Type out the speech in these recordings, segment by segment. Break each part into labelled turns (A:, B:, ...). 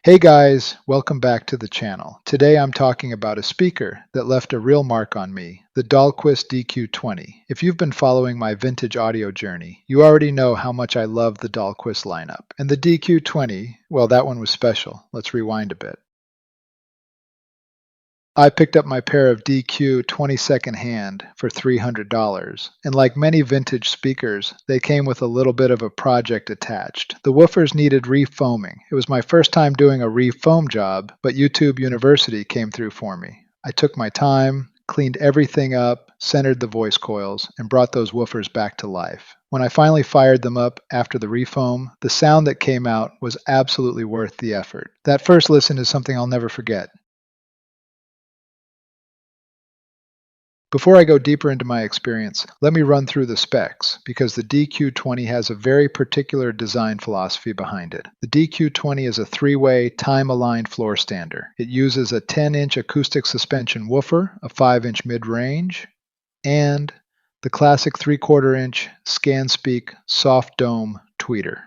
A: Hey guys, welcome back to the channel. Today I'm talking about a speaker that left a real mark on me, the Dahlquist DQ-20. If you've been following my vintage audio journey, you already know how much I love the Dahlquist lineup. And the DQ-20, well, that one was special. Let's rewind a bit. I picked up my pair of DQ-20 secondhand for $300, and like many vintage speakers, they came with a little bit of a project attached. The woofers needed refoaming. It was my first time doing a refoam job, but YouTube University came through for me. I took my time, cleaned everything up, centered the voice coils, and brought those woofers back to life. When I finally fired them up after the refoam, the sound that came out was absolutely worth the effort. That first listen is something I'll never forget. Before I go deeper into my experience, let me run through the specs, because the DQ-20 has a very particular design philosophy behind it. The DQ-20 is a three-way, time-aligned floor stander. It uses a 10-inch acoustic suspension woofer, a 5-inch mid-range, and the classic 3/4-inch ScanSpeak soft dome tweeter.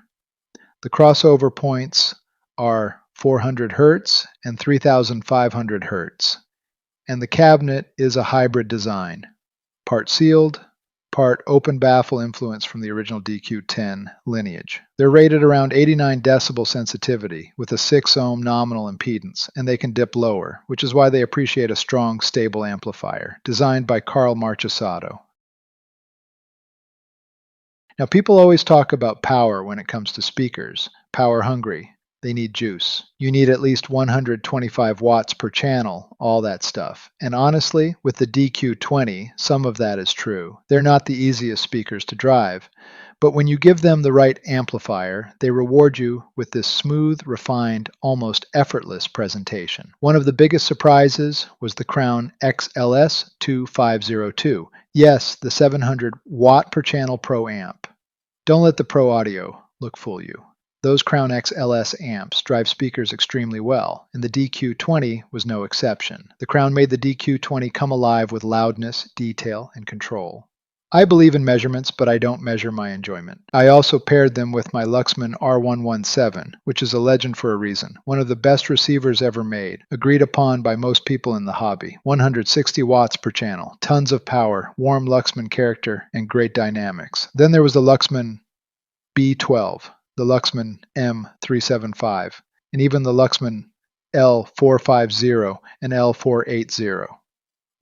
A: The crossover points are 400 Hz and 3500 Hz. And the cabinet is a hybrid design, part sealed, part open baffle influence from the original DQ-10 lineage. They're rated around 89 decibel sensitivity with a 6 ohm nominal impedance, and they can dip lower, which is why they appreciate a strong, stable amplifier, designed by Carl Marchesato. Now, people always talk about power when it comes to speakers, power hungry. They need juice. You need at least 125 watts per channel, all that stuff. And honestly, with the DQ-20, some of that is true. They're not the easiest speakers to drive, but when you give them the right amplifier, they reward you with this smooth, refined, almost effortless presentation. One of the biggest surprises was the Crown XLS-2502. Yes, the 700 watt per channel Pro amp. Don't let the Pro Audio look fool you. Those Crown XLS amps drive speakers extremely well, and the DQ-20 was no exception. The Crown made the DQ-20 come alive with loudness, detail, and control. I believe in measurements, but I don't measure my enjoyment. I also paired them with my Luxman R117, which is a legend for a reason. One of the best receivers ever made, agreed upon by most people in the hobby. 160 watts per channel, tons of power, warm Luxman character, and great dynamics. Then there was the Luxman B12. The Luxman M375, and even the Luxman L450 and L480.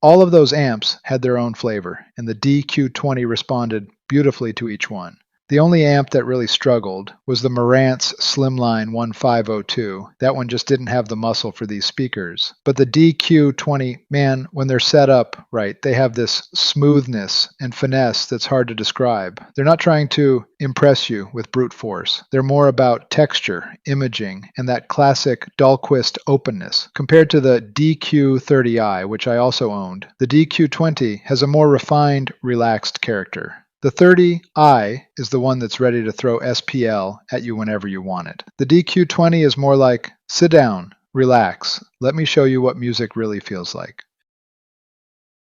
A: All of those amps had their own flavor, and the DQ-20 responded beautifully to each one. The only amp that really struggled was the Marantz Slimline 1502. That one just didn't have the muscle for these speakers. But the DQ-20, man, when they're set up right, they have this smoothness and finesse that's hard to describe. They're not trying to impress you with brute force. They're more about texture, imaging, and that classic Dahlquist openness. Compared to the DQ-30i, which I also owned, the DQ-20 has a more refined, relaxed character. The 30i is the one that's ready to throw SPL at you whenever you want it. The DQ-20 is more like, sit down, relax, let me show you what music really feels like.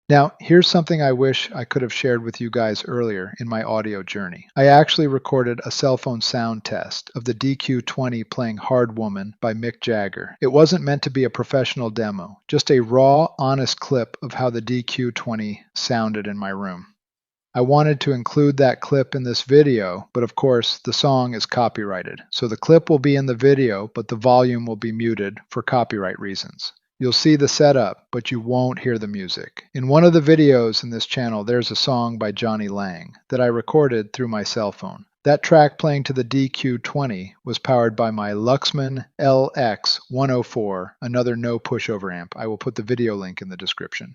A: Now, here's something I wish I could have shared with you guys earlier in my audio journey. I actually recorded a cell phone sound test of the DQ-20 playing Hard Woman by Mick Jagger. It wasn't meant to be a professional demo, just a raw, honest clip of how the DQ-20 sounded in my room. I wanted to include that clip in this video, but of course the song is copyrighted. So the clip will be in the video, but the volume will be muted for copyright reasons. You'll see the setup, but you won't hear the music. In one of the videos in this channel, there's a song by Johnny Lang that I recorded through my cell phone. That track playing to the DQ-20 was powered by my Luxman LX104, another no pushover amp. I will put the video link in the description.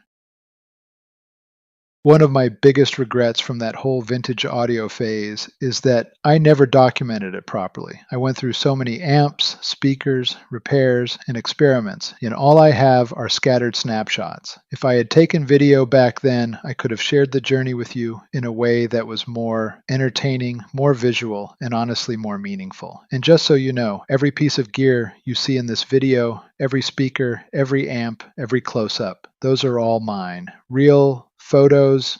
A: One of my biggest regrets from that whole vintage audio phase is that I never documented it properly. I went through so many amps, speakers, repairs, and experiments, and all I have are scattered snapshots. If I had taken video back then, I could have shared the journey with you in a way that was more entertaining, more visual, and honestly more meaningful. And just so you know, every piece of gear you see in this video, every speaker, every amp, every close-up, those are all mine. Real photos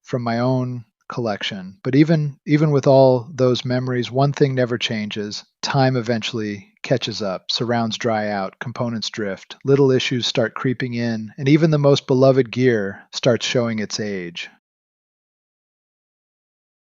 A: from my own collection. But even with all those memories, one thing never changes. Time eventually catches up, surrounds dry out, components drift, little issues start creeping in, and even the most beloved gear starts showing its age.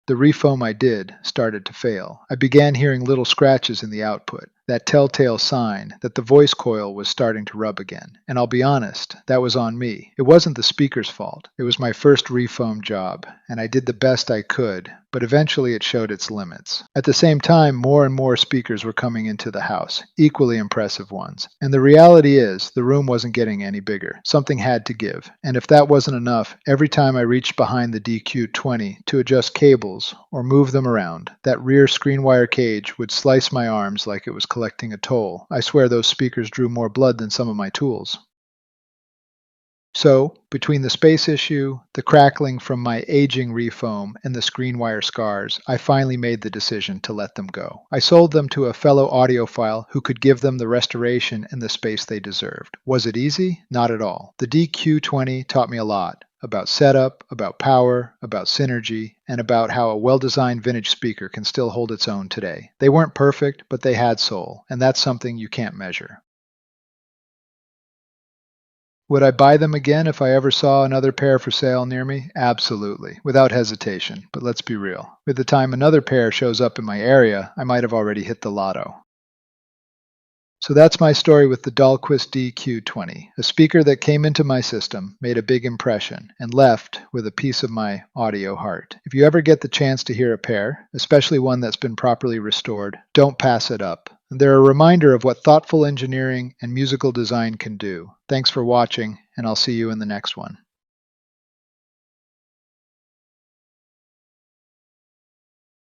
A: The refoam I did started to fail. I began hearing little scratches in the output, that telltale sign that the voice coil was starting to rub again. And I'll be honest, that was on me. It wasn't the speaker's fault. It was my first refoam job, and I did the best I could, but eventually it showed its limits. At the same time, more and more speakers were coming into the house, equally impressive ones. And the reality is, the room wasn't getting any bigger. Something had to give. And if that wasn't enough, every time I reached behind the DQ-20 to adjust cables or move them around, that rear screen wire cage would slice my arms like it was collecting a toll. I swear those speakers drew more blood than some of my tools. So, between the space issue, the crackling from my aging refoam, and the screen wire scars, I finally made the decision to let them go. I sold them to a fellow audiophile who could give them the restoration and the space they deserved. Was it easy? Not at all. The DQ-20 taught me a lot. About setup, about power, about synergy, and about how a well-designed vintage speaker can still hold its own today. They weren't perfect, but they had soul, and that's something you can't measure. Would I buy them again if I ever saw another pair for sale near me? Absolutely, without hesitation, but let's be real. By the time another pair shows up in my area, I might have already hit the lotto. So that's my story with the Dahlquist DQ-20, a speaker that came into my system, made a big impression, and left with a piece of my audio heart. If you ever get the chance to hear a pair, especially one that's been properly restored, don't pass it up. They're a reminder of what thoughtful engineering and musical design can do. Thanks for watching, and I'll see you in the next one.